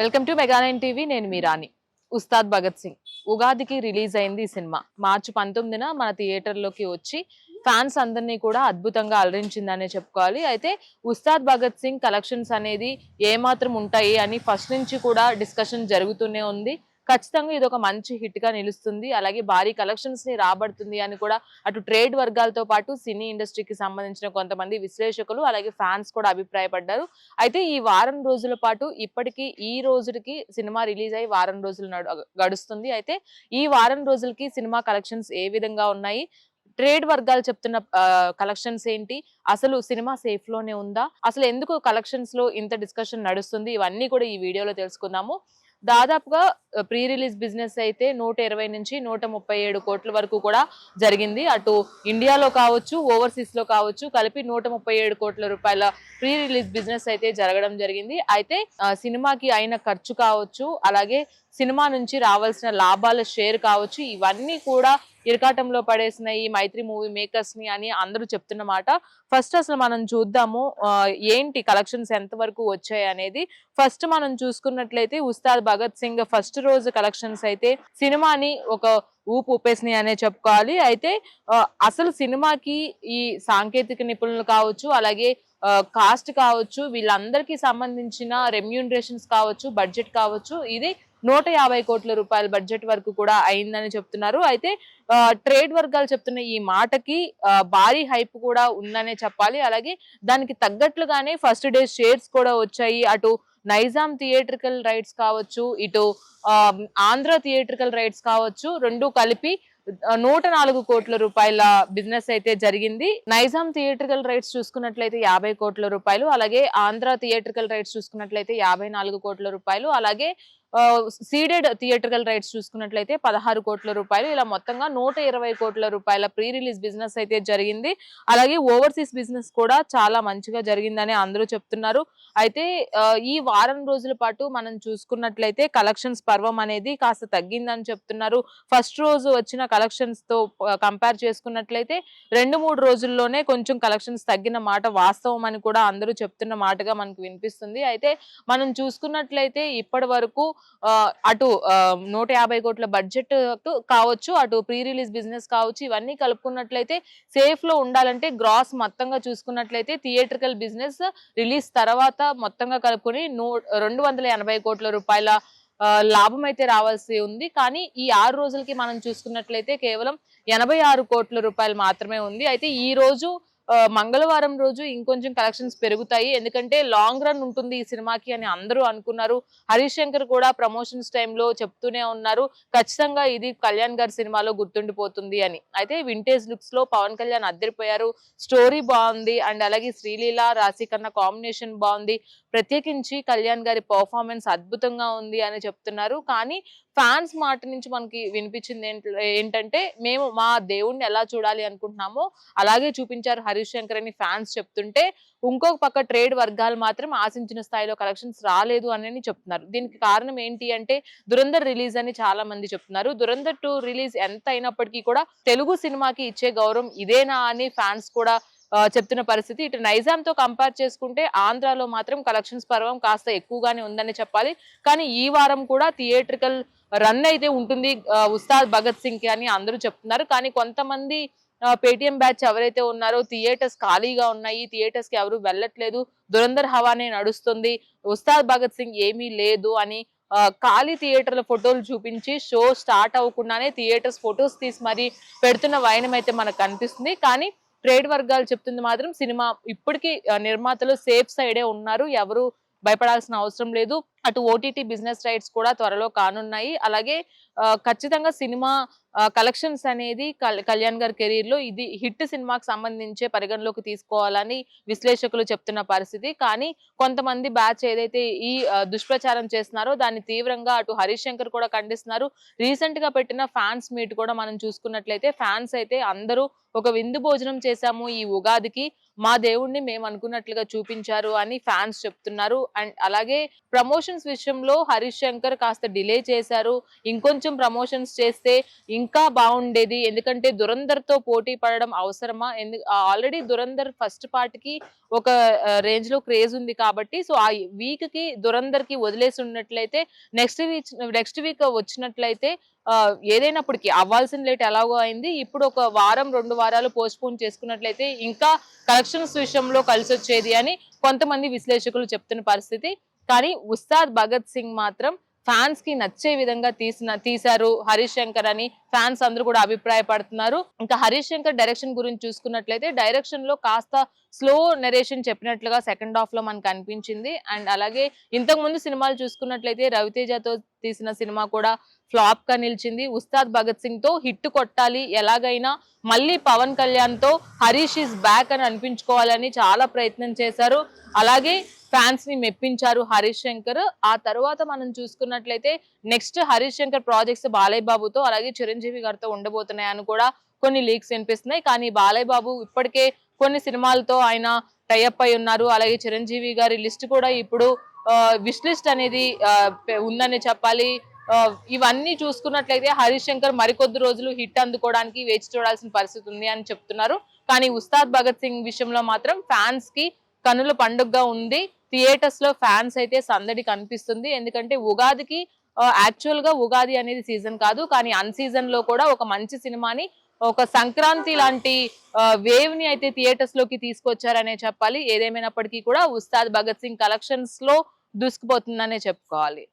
Welcome to మెగా9 TV. నేను మీ రాణి. ఉస్తాద్ భగత్ సింగ్ ఉగాదికి release అయింది ఈ సినిమా. మార్చి 19న మన థియేటర్లోకి వచ్చి ఫ్యాన్స్ అందరినీ కూడా అద్భుతంగా అలరించిందనే చెప్పుకోవాలి. అయితే ఉస్తాద్ భగత్ సింగ్ కలెక్షన్స్ అనేది ఏమాత్రం ఉంటాయి అని ఫస్ట్ నుంచి కూడా డిస్కషన్ జరుగుతూనే ఉంది. ఖచ్చితంగా ఇది ఒక మంచి హిట్ గా నిలుస్తుంది, అలాగే భారీ కలెక్షన్స్ ని రాబడుతుంది అని కూడా అటు ట్రేడ్ వర్గాలతో పాటు సినీ ఇండస్ట్రీకి సంబంధించిన కొంతమంది విశ్లేషకులు అలాగే ఫ్యాన్స్ కూడా అభిప్రాయపడ్డారు. అయితే ఈ వారం రోజుల పాటు ఇప్పటికీ ఈ రోజుకి సినిమా రిలీజ్ అయ్యి వారం రోజులు గడుస్తుంది. అయితే ఈ వారం రోజులకి సినిమా కలెక్షన్స్ ఏ విధంగా ఉన్నాయి, ట్రేడ్ వర్గాలు చెప్తున్న కలెక్షన్స్ ఏంటి, అసలు సినిమా సేఫ్ లోనే ఉందా, అసలు ఎందుకు కలెక్షన్స్ లో ఇంత డిస్కషన్ నడుస్తుంది, ఇవన్నీ కూడా ఈ వీడియోలో తెలుసుకుందాము. దాదాపుగా ప్రీ రిలీజ్ బిజినెస్ అయితే 120 నుంచి 137 కోట్ల వరకు కూడా జరిగింది. అటు ఇండియాలో కావచ్చు, ఓవర్సీస్ లో కావచ్చు, కలిపి 137 కోట్ల రూపాయల ప్రీ రిలీజ్ బిజినెస్ అయితే జరగడం జరిగింది. అయితే సినిమాకి అయిన ఖర్చు కావచ్చు, అలాగే సినిమా నుంచి రావాల్సిన లాభాల షేర్ కావచ్చు, ఇవన్నీ కూడా ఇరకాటంలో పడేసిన ఈ మైత్రి మూవీ మేకర్స్ ని అని అందరూ చెప్తున్నమాట. ఫస్ట్ అసలు మనం చూద్దాము ఏంటి కలెక్షన్స్ ఎంత వరకు వచ్చాయి అనేది. ఫస్ట్ మనం చూసుకున్నట్లయితే ఉస్తాద్ భగత్ సింగ్ ఫస్ట్ రోజు కలెక్షన్స్ అయితే సినిమాని ఒక ఊపు ఊపేసినాయి అనే చెప్పుకోవాలి. అయితే అసలు సినిమాకి ఈ సాంకేతిక నిపుణులు కావచ్చు, అలాగే కాస్ట్ కావచ్చు, వీళ్ళందరికీ సంబంధించిన రెమ్యూనరేషన్స్ కావచ్చు, బడ్జెట్ కావచ్చు, ఇది 150 కోట్ల రూపాయల బడ్జెట్ వరకు కూడా అయిందని చెప్తున్నారు. అయితే ట్రేడ్ వర్గాలు చెప్తున్న ఈ మాటకి భారీ హైప్ కూడా ఉందనే చెప్పాలి. అలాగే దానికి తగ్గట్లుగానే ఫస్ట్ డే షేర్స్ కూడా వచ్చాయి. అటు నైజాం థియేట్రికల్ రైట్స్ కావచ్చు, ఇటు ఆంధ్ర థియేట్రికల్ రైట్స్ కావచ్చు, రెండు కలిపి 104 కోట్ల రూపాయల బిజినెస్ అయితే జరిగింది. నైజాం థియేట్రికల్ రైట్స్ చూసుకున్నట్లయితే 50 కోట్ల రూపాయలు, అలాగే ఆంధ్ర థియేట్రికల్ రైట్స్ చూసుకున్నట్లయితే 54 కోట్ల రూపాయలు, అలాగే సీడెడ్ థియేట్రికల్ రైట్స్ చూసుకున్నట్లయితే 16 కోట్ల రూపాయలు, ఇలా మొత్తంగా 120 కోట్ల రూపాయల ప్రీ రిలీజ్ బిజినెస్ అయితే జరిగింది. అలాగే ఓవర్సీస్ బిజినెస్ కూడా చాలా మంచిగా జరిగిందని అందరూ చెప్తున్నారు. అయితే ఈ వారం రోజుల పాటు మనం చూసుకున్నట్లయితే కలెక్షన్స్ పర్వం అనేది కాస్త తగ్గిందని చెప్తున్నారు. ఫస్ట్ రోజు వచ్చిన కలెక్షన్స్ తో కంపేర్ చేసుకున్నట్లయితే 2-3 రోజుల్లోనే కొంచెం కలెక్షన్స్ తగ్గిన మాట వాస్తవం అని కూడా అందరూ చెప్తున్న మాటగా మనకు వినిపిస్తుంది. అయితే మనం చూసుకున్నట్లయితే ఇప్పటి వరకు అటు 150 కోట్ల బడ్జెట్ కావచ్చు, అటు ప్రీ రిలీజ్ బిజినెస్ కావచ్చు, ఇవన్నీ కలుపుకున్నట్లయితే సేఫ్ లో ఉండాలంటే గ్రాస్ మొత్తంగా చూసుకున్నట్లయితే థియేట్రికల్ బిజినెస్ రిలీజ్ తర్వాత మొత్తంగా కలుపుకొని 280 కోట్ల రూపాయల లాభం అయితే రావాల్సి ఉంది. కానీ ఈ 6 రోజులకి మనం చూసుకున్నట్లయితే కేవలం 86 కోట్ల రూపాయలు మాత్రమే ఉంది. అయితే ఈ రోజు మంగళవారం రోజు ఇంకొంచెం కలెక్షన్స్ పెరుగుతాయి, ఎందుకంటే లాంగ్ రన్ ఉంటుంది ఈ సినిమాకి అని అందరూ అనుకున్నారు. హరీష్ శంకర్ కూడా ప్రమోషన్స్ టైంలో చెప్తూనే ఉన్నారు, ఖచ్చితంగా ఇది కళ్యాణ్ గారి సినిమాలో గుర్తుండిపోతుంది అని. అయితే వింటేజ్ లుక్స్ లో పవన్ కళ్యాణ్ అద్దరిపోయారు, స్టోరీ బాగుంది, అండ్ అలాగే శ్రీలీల రాశికన్నా కాంబినేషన్ బాగుంది, ప్రత్యేకించి కళ్యాణ్ గారి పర్ఫార్మెన్స్ అద్భుతంగా ఉంది అని చెప్తున్నారు. కానీ ఫ్యాన్స్ మాట నుంచి మనకి వినిపించింది ఏంటంటే, మేము మా దేవుణ్ణి ఎలా చూడాలి అనుకుంటున్నామో అలాగే చూపించారు హరీష్ శంకర్ అని ఫ్యాన్స్ చెప్తుంటే, ఇంకొక పక్క ట్రేడ్ వర్గాలు మాత్రం ఆశించిన స్థాయిలో కలెక్షన్స్ రాలేదు అని చెప్తున్నారు. దీనికి కారణం ఏంటి అంటే దురంధర్ రిలీజ్ అని చాలా మంది చెప్తున్నారు. దురంధర్ 2 రిలీజ్ ఎంత అయినప్పటికీ కూడా తెలుగు సినిమాకి ఇచ్చే గౌరవం ఇదేనా అని ఫ్యాన్స్ కూడా చెప్తున్న పరిస్థితి. ఇటు నైజాం తో కంపేర్ చేసుకుంటే ఆంధ్రాలో మాత్రం కలెక్షన్స్ పర్వం కాస్త ఎక్కువగానే ఉందని చెప్పాలి. కానీ ఈ వారం కూడా థియేట్రికల్ రన్ అయితే ఉంటుంది ఉస్తాద్ భగత్ సింగ్ కి అని అందరూ చెప్తున్నారు. కానీ కొంతమంది పేటిఎం బ్యాచ్ ఎవరైతే ఉన్నారో థియేటర్స్ ఖాళీగా ఉన్నాయి, థియేటర్స్ కి ఎవరు వెళ్ళట్లేదు, దురంధర్ హవానే నడుస్తుంది, ఉస్తాద్ భగత్ సింగ్ ఏమీ లేదు అని ఖాళీ థియేటర్ల ఫోటోలు చూపించి షో స్టార్ట్ అవ్వకుండానే థియేటర్స్ ఫొటోస్ తీసి మరి పెడుతున్న వైనం అయితే మనకు కనిపిస్తుంది. కానీ ట్రేడ్ వర్గాలు చెప్తుంది మాత్రం సినిమా ఇప్పటికీ నిర్మాతలు సేఫ్ సైడే ఉన్నారు, ఎవరు భయపడాల్సిన అవసరం లేదు. అటు ఓటీటీ బిజినెస్ రైట్స్ కూడా త్వరలో కానున్నాయి. అలాగే ఖచ్చితంగా సినిమా కలెక్షన్స్ అనేది కళ్యాణ్ గారి కెరీర్ లో ఇది హిట్ సినిమాకి సంబంధించే పరిగణలోకి తీసుకోవాలని విశ్లేషకులు చెప్తున్న పరిస్థితి. కానీ కొంతమంది బ్యాచ్ ఏదైతే ఈ దుష్ప్రచారం చేస్తున్నారో దాన్ని తీవ్రంగా అటు హరీష్ శంకర్ కూడా ఖండిస్తున్నారు. రీసెంట్ గా పెట్టిన ఫ్యాన్స్ మీట్ కూడా మనం చూసుకున్నట్లయితే ఫ్యాన్స్ అయితే అందరూ ఒక విందు భోజనం చేశాము ఈ ఉగాదికి, మా దేవుణ్ణి మేము అనుకున్నట్లుగా చూపించారు అని ఫ్యాన్స్ చెప్తున్నారు. అండ్ అలాగే ప్రమోషన్స్ విషయంలో హరీష్ శంకర్ కాస్త డిలే చేశారు. ఇంకొంచెం ప్రమోషన్స్ చేస్తే ఇంకా బాగుండేది. ఎందుకంటే దురంధర్ తో పోటీ పడడం అవసరమా? ఆల్రెడీ దురంధర్ ఫస్ట్ పార్ట్ కి ఒక రేంజ్ లో క్రేజ్ ఉంది కాబట్టి, సో ఆ వీక్ కి దురంధర్ కి వదిలేసి ఉన్నట్లయితే నెక్స్ట్ వీక్ వచ్చినట్లయితే ఏదైనప్పటికీ అవ్వాల్సిన లేట్ ఎలాగో అయింది. ఇప్పుడు ఒక వారం 2 వారాలు పోస్ట్ పోన్ చేసుకున్నట్లయితే ఇంకా కలెక్షన్స్ విషయంలో కలిసొచ్చేది అని కొంతమంది విశ్లేషకులు చెప్తున్న పరిస్థితి. కానీ ఉస్తాద్ భగత్ సింగ్ మాత్రం ఫ్యాన్స్ కి నచ్చే విధంగా తీశారు హరీష్ శంకర్ అని ఫ్యాన్స్ అందరూ కూడా అభిప్రాయపడుతున్నారు. ఇంకా హరీష్ శంకర్ డైరెక్షన్ గురించి చూసుకున్నట్లయితే డైరెక్షన్ లో కాస్త స్లో నెరేషన్ చెప్పినట్లుగా సెకండ్ హాఫ్ లో మనకు అనిపించింది. అండ్ అలాగే ఇంతకు ముందు సినిమాలు చూసుకున్నట్లయితే రవితేజతో తీసిన సినిమా కూడా ఫ్లాప్ గా నిలిచింది. ఉస్తాద్ భగత్ సింగ్ తో హిట్ కొట్టాలి, ఎలాగైనా మళ్ళీ పవన్ కళ్యాణ్ తో హరీష్ ఇస్ బ్యాక్ అని అనిపించుకోవాలని చాలా ప్రయత్నం చేశారు. అలాగే ఫ్యాన్స్ ని మెప్పించారు హరీష్ శంకర్. ఆ తర్వాత మనం చూసుకున్నట్లయితే నెక్స్ట్ హరీష్ శంకర్ ప్రాజెక్ట్స్ బాలయ్య బాబుతో అలాగే చిరంజీవి గారితో ఉండబోతున్నాయని కూడా కొన్ని లీక్స్ వినిపిస్తున్నాయి. కానీ బాలయ్య బాబు ఇప్పటికే కొన్ని సినిమాలతో ఆయన టైఅప్ అయి ఉన్నారు. అలాగే చిరంజీవి గారి లిస్ట్ కూడా ఇప్పుడు విష్ లిస్ట్ అనేది ఉందని చెప్పాలి. ఇవన్నీ చూసుకున్నట్లయితే హరీష్ శంకర్ మరికొద్ది రోజులు హిట్ అందుకోవడానికి వేచి చూడాల్సిన పరిస్థితి ఉంది అని చెప్తున్నారు. కానీ ఉస్తాద్ భగత్ సింగ్ విషయంలో మాత్రం ఫ్యాన్స్ కి కనుల పండుగగా ఉంది. థియేటర్స్ లో ఫ్యాన్స్ అయితే సందడి కనిపిస్తుంది. ఎందుకంటే ఉగాదికి యాక్చువల్ గా ఉగాది అనేది సీజన్ కాదు, కానీ అన్ సీజన్ లో కూడా ఒక మంచి సినిమాని ఒక సంక్రాంతి లాంటి వేవ్ ని అయితే థియేటర్స్ లోకి తీసుకొచ్చారనే చెప్పాలి. ఏదేమైనప్పటికీ కూడా ఉస్తాద్ భగత్ సింగ్ కలెక్షన్స్ లో దూసుకుపోతుందనే చెప్పుకోవాలి.